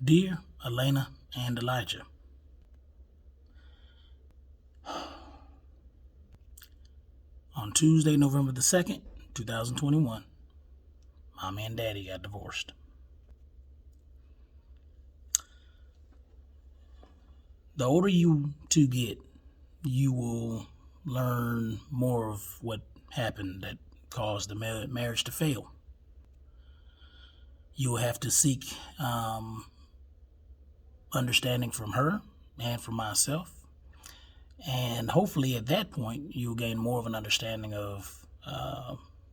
Dear Elena and Elijah, on Tuesday, November the 2nd, 2021, Mommy and Daddy got divorced. The older you two get, you will learn more of what happened that caused the marriage to fail. You will have to seek understanding from her and from myself. And hopefully at that point, you'll gain more of an understanding of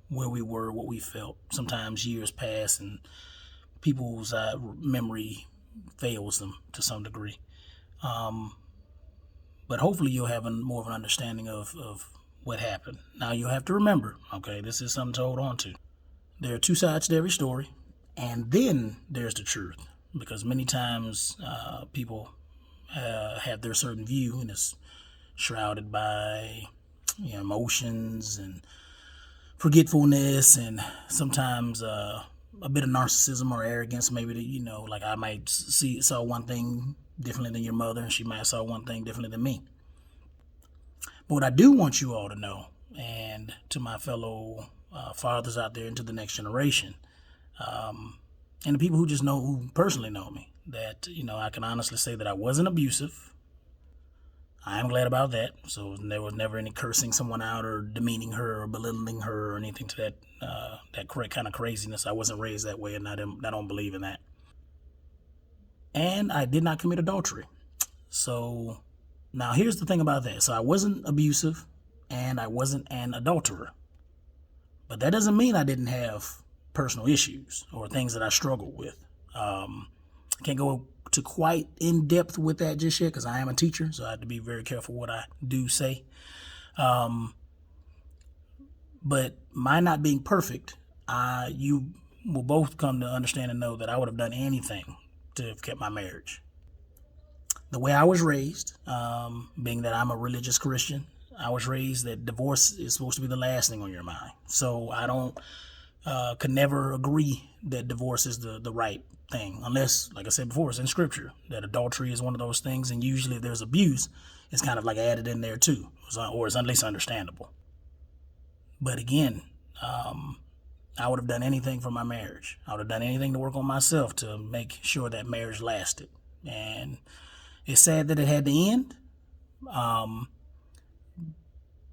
where we were, what we felt. Sometimes years pass and people's memory fails them to some degree. But hopefully you'll have more of an understanding of what happened. Now you'll have to remember, okay, this is something to hold on to. There are two sides to every story, and then there's the truth. Because many times people have their certain view, and it's shrouded by emotions and forgetfulness, and sometimes a bit of narcissism or arrogance. Maybe that like I might saw one thing differently than your mother, and she might saw one thing differently than me. But what I do want you all to know, and to my fellow fathers out there, into the next generation, and the people who personally know me, that I can honestly say that I wasn't abusive. I am glad about that. So there was never any cursing someone out or demeaning her or belittling her or anything to that kind of craziness. I wasn't raised that way, and I don't believe in that. And I did not commit adultery. So now here's the thing about that. So I wasn't abusive, and I wasn't an adulterer. But that doesn't mean I didn't have personal issues or things that I struggled with. I can't go to quite in depth with that just yet because I am a teacher, so I have to be very careful what I do say. But my not being perfect, you will both come to understand and know that I would have done anything to have kept my marriage. The way I was raised, being that I'm a religious Christian, I was raised that divorce is supposed to be the last thing on your mind. So I could never agree that divorce is the right thing, unless, like I said before, it's in scripture that adultery is one of those things, and usually if there's abuse, it's kind of like added in there too, or it's at least understandable. But again, I would have done anything for my marriage. I would have done anything to work on myself to make sure that marriage lasted. And it's sad that it had to end.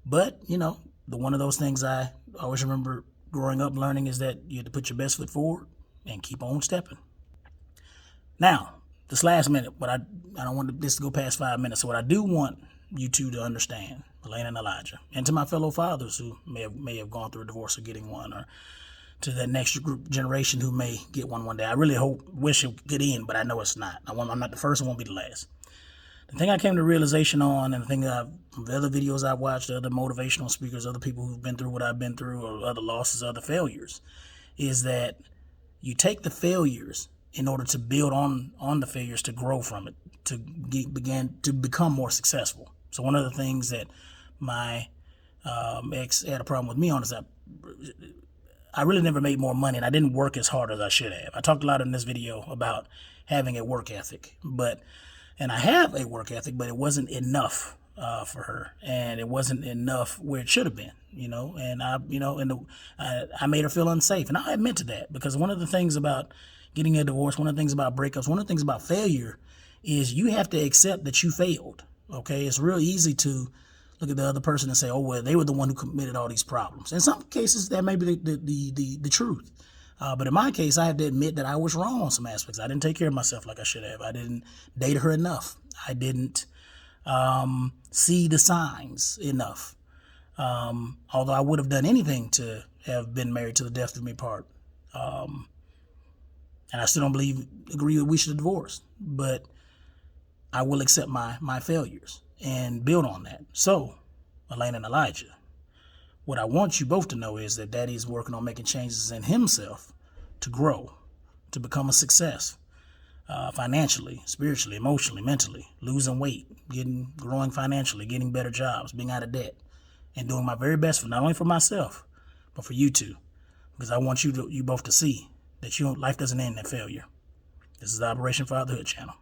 But one of those things I always remember growing up learning is that you have to put your best foot forward and keep on stepping. Now, this last minute, but I don't want this to go past 5 minutes. So what I do want you two to understand, Elena and Elijah, and to my fellow fathers who may have gone through a divorce or getting one, or to that next generation who may get one day. I really wish it could end, but I know it's not. I'm not the first, and won't be the last. The thing I came to realization on, and the thing that from the other videos I've watched, other motivational speakers, other people who've been through what I've been through, or other losses, other failures, is that you take the failures in order to build on the failures, to grow from it, to become more successful. So one of the things that my ex had a problem with me on is that I really never made more money, and I didn't work as hard as I should have. I talked a lot in this video about having a work ethic, and I have a work ethic, but it wasn't enough for her, and it wasn't enough where it should have been, and I made her feel unsafe, and I admit to that, because one of the things about getting a divorce, one of the things about breakups, one of the things about failure is you have to accept that you failed. Okay, it's real easy to look at the other person and say, oh, well, they were the one who committed all these problems. In some cases, that may be the truth. But in my case, I have to admit that I was wrong on some aspects. I didn't take care of myself like I should have. I didn't date her enough. I didn't see the signs enough. Although I would have done anything to have been married to the death of me part. And I still don't agree that we should have divorced. But I will accept my failures and build on that. So, Elena and Elijah, what I want you both to know is that Daddy is working on making changes in himself to grow, to become a success, financially, spiritually, emotionally, mentally, losing weight, growing financially, getting better jobs, being out of debt, and doing my very best for not only for myself, but for you two, because I want you both to see that life doesn't end in failure. This is the Operation Fatherhood channel.